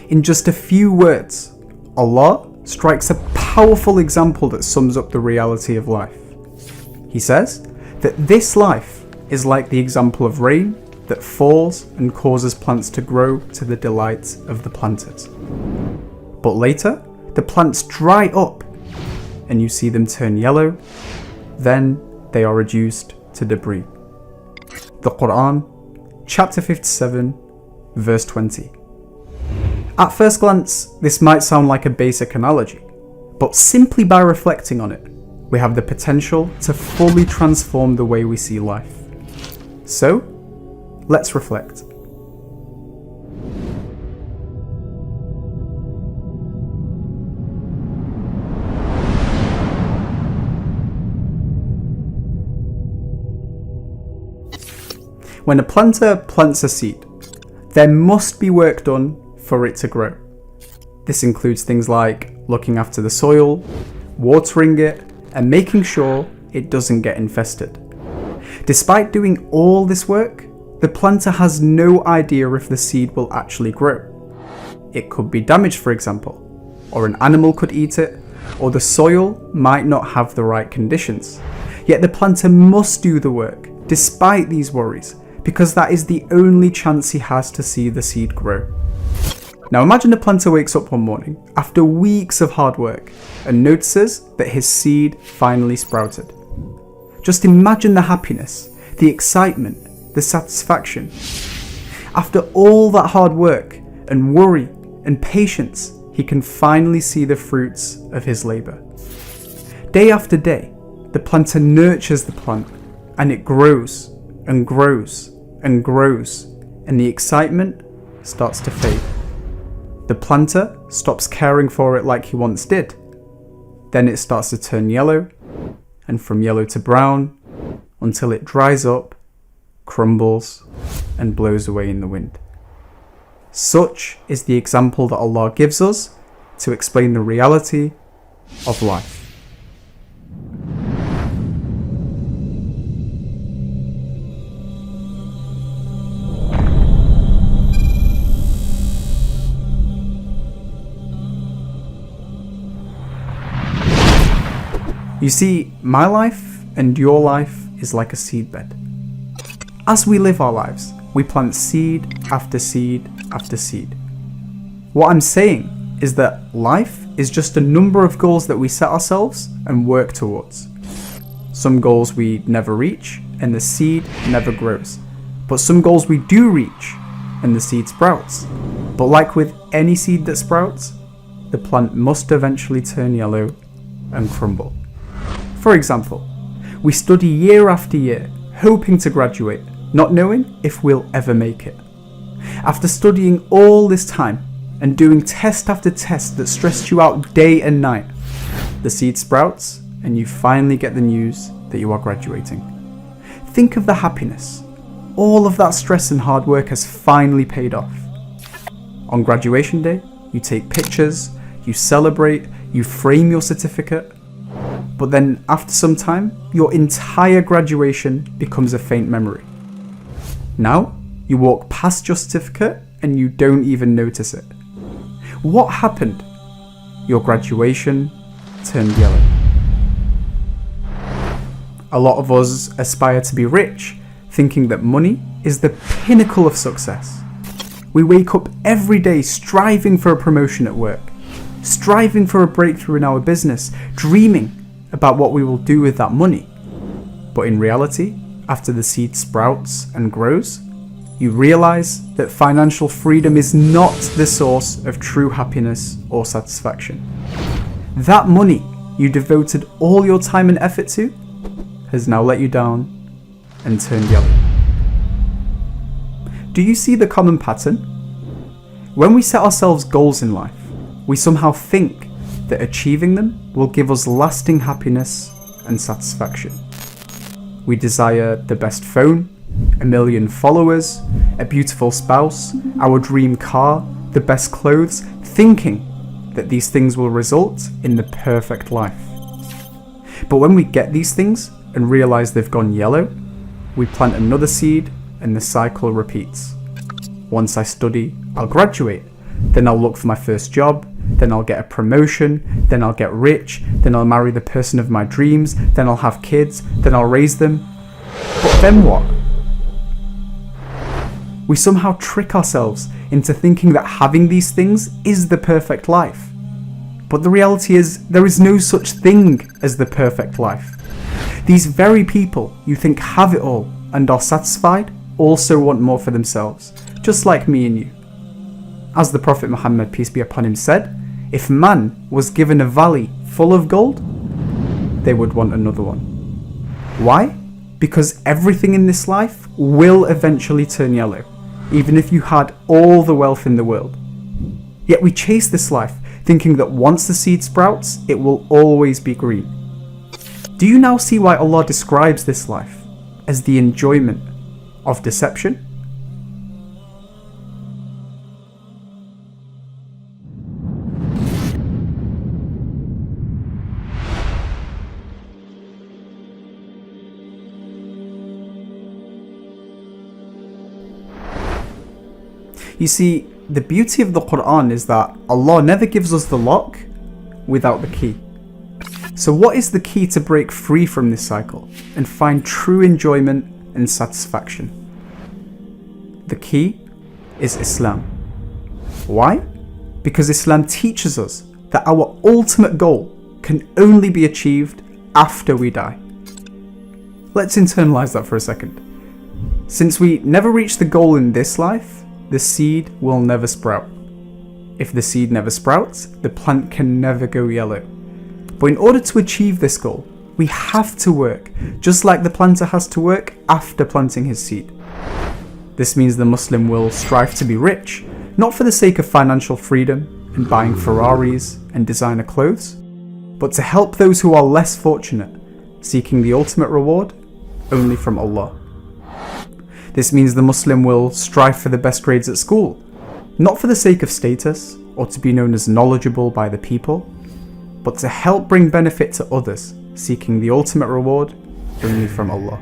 In just a few words, Allah strikes a powerful example that sums up the reality of life. He says that this life is like the example of rain that falls and causes plants to grow to the delight of the planters. But later, the plants dry up and you see them turn yellow, then they are reduced to debris. The Quran, chapter 57, verse 20. At first glance, this might sound like a basic analogy, but simply by reflecting on it, we have the potential to fully transform the way we see life. So, let's reflect. When a planter plants a seed, there must be work done for it to grow. This includes things like looking after the soil, watering it, and making sure it doesn't get infested. Despite doing all this work, the planter has no idea if the seed will actually grow. It could be damaged, for example, or an animal could eat it, or the soil might not have the right conditions. Yet the planter must do the work, despite these worries, because that is the only chance he has to see the seed grow. Now imagine a planter wakes up one morning after weeks of hard work and notices that his seed finally sprouted. Just imagine the happiness, the excitement, the satisfaction. After all that hard work and worry and patience, he can finally see the fruits of his labour. Day after day, the planter nurtures the plant and it grows and grows and grows, and the excitement starts to fade. The planter stops caring for it like he once did. Then it starts to turn yellow, and from yellow to brown, until it dries up, crumbles, and blows away in the wind. Such is the example that Allah gives us to explain the reality of life. You see, my life and your life is like a seedbed. As we live our lives, we plant seed after seed after seed. What I'm saying is that life is just a number of goals that we set ourselves and work towards. Some goals we never reach and the seed never grows. But some goals we do reach and the seed sprouts. But like with any seed that sprouts, the plant must eventually turn yellow and crumble. For example, we study year after year, hoping to graduate, not knowing if we'll ever make it. After studying all this time and doing test after test that stressed you out day and night, the seed sprouts and you finally get the news that you are graduating. Think of the happiness. All of that stress and hard work has finally paid off. On graduation day, you take pictures, you celebrate, you frame your certificate. But then after some time, your entire graduation becomes a faint memory. Now, you walk past your certificate and you don't even notice it. What happened? Your graduation turned yellow. A lot of us aspire to be rich, thinking that money is the pinnacle of success. We wake up every day striving for a promotion at work, striving for a breakthrough in our business, dreaming about what we will do with that money. But in reality, after the seed sprouts and grows, you realize that financial freedom is not the source of true happiness or satisfaction. That money you devoted all your time and effort to has now let you down and turned yellow. Do you see the common pattern? When we set ourselves goals in life, we somehow think that achieving them will give us lasting happiness and satisfaction. We desire the best phone, 1 million followers, a beautiful spouse, our dream car, the best clothes, thinking that these things will result in the perfect life. But when we get these things and realize they've gone yellow, we plant another seed and the cycle repeats. Once I study, I'll graduate. then I'll look for my first job, then I'll get a promotion, then I'll get rich, then I'll marry the person of my dreams, then I'll have kids, then I'll raise them. But then what? We somehow trick ourselves into thinking that having these things is the perfect life. But the reality is, there is no such thing as the perfect life. These very people you think have it all and are satisfied also want more for themselves, just like me and you. As the Prophet Muhammad, peace be upon him, said, if man was given a valley full of gold, they would want another one. Why? Because everything in this life will eventually turn yellow, even if you had all the wealth in the world. Yet we chase this life, thinking that once the seed sprouts, it will always be green. Do you now see why Allah describes this life as the enjoyment of deception? You see, the beauty of the Quran is that Allah never gives us the lock without the key. So what is the key to break free from this cycle and find true enjoyment and satisfaction? The key is Islam. Why? Because Islam teaches us that our ultimate goal can only be achieved after we die. Let's internalize that for a second. Since we never reach the goal in this life, the seed will never sprout. If the seed never sprouts, the plant can never go yellow. But in order to achieve this goal, we have to work, just like the planter has to work after planting his seed. This means the Muslim will strive to be rich, not for the sake of financial freedom and buying Ferraris and designer clothes, but to help those who are less fortunate, seeking the ultimate reward only from Allah. This means the Muslim will strive for the best grades at school, not for the sake of status or to be known as knowledgeable by the people, but to help bring benefit to others, seeking the ultimate reward only from Allah.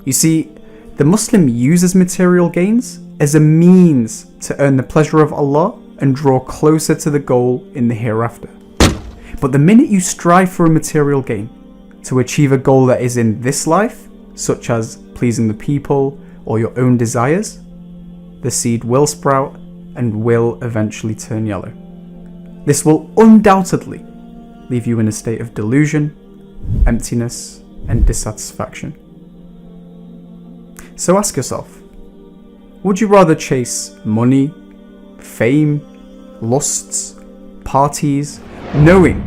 You see, the Muslim uses material gains as a means to earn the pleasure of Allah and draw closer to the goal in the hereafter. But the minute you strive for a material gain to achieve a goal that is in this life, such as pleasing the people or your own desires, the seed will sprout and will eventually turn yellow. This will undoubtedly leave you in a state of delusion, emptiness, and dissatisfaction. So ask yourself, would you rather chase money, fame, lusts, parties, knowing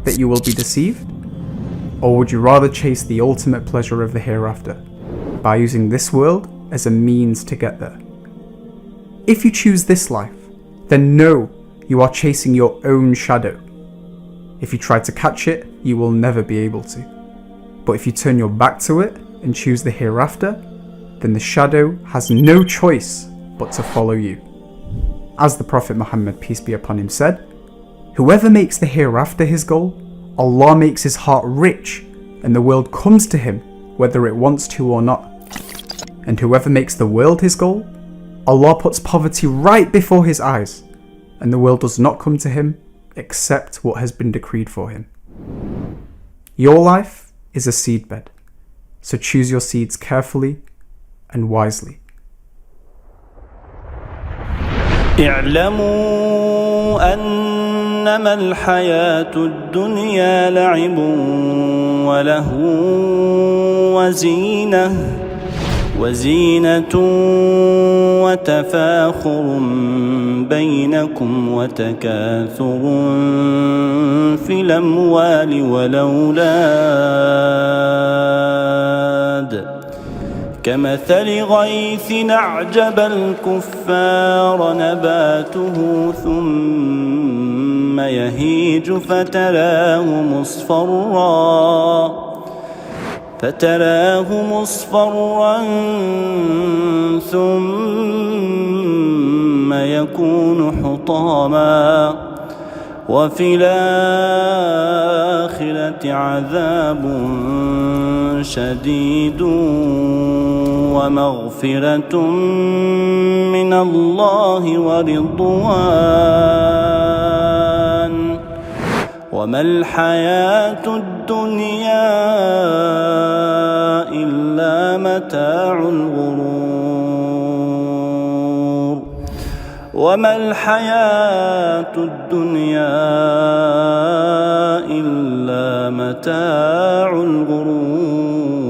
that you will be deceived? Or would you rather chase the ultimate pleasure of the hereafter by using this world as a means to get there? If you choose this life, then know you are chasing your own shadow. If you try to catch it, you will never be able to. But if you turn your back to it and choose the hereafter, then the shadow has no choice but to follow you. As the Prophet Muhammad, peace be upon him, said, whoever makes the hereafter his goal, Allah makes his heart rich and the world comes to him whether it wants to or not. And whoever makes the world his goal, Allah puts poverty right before his eyes and the world does not come to him except what has been decreed for him. Your life is a seedbed, so choose your seeds carefully and wisely. اعلموا أنما الحياة الدنيا لعب ولهو وزينة وتفاخر بينكم وتكاثر في الأموال والأولاد كمثل غيث أعجب الكفار نباته ثم يهيج فتراه مصفرا ثم يكون حطاما وفي الآخرة عذاب شديد ومغفرة من الله ورضوان وما الحياة الدنيا إلا متاع الغرور وما الحياة الدنيا إلا متاع الغرور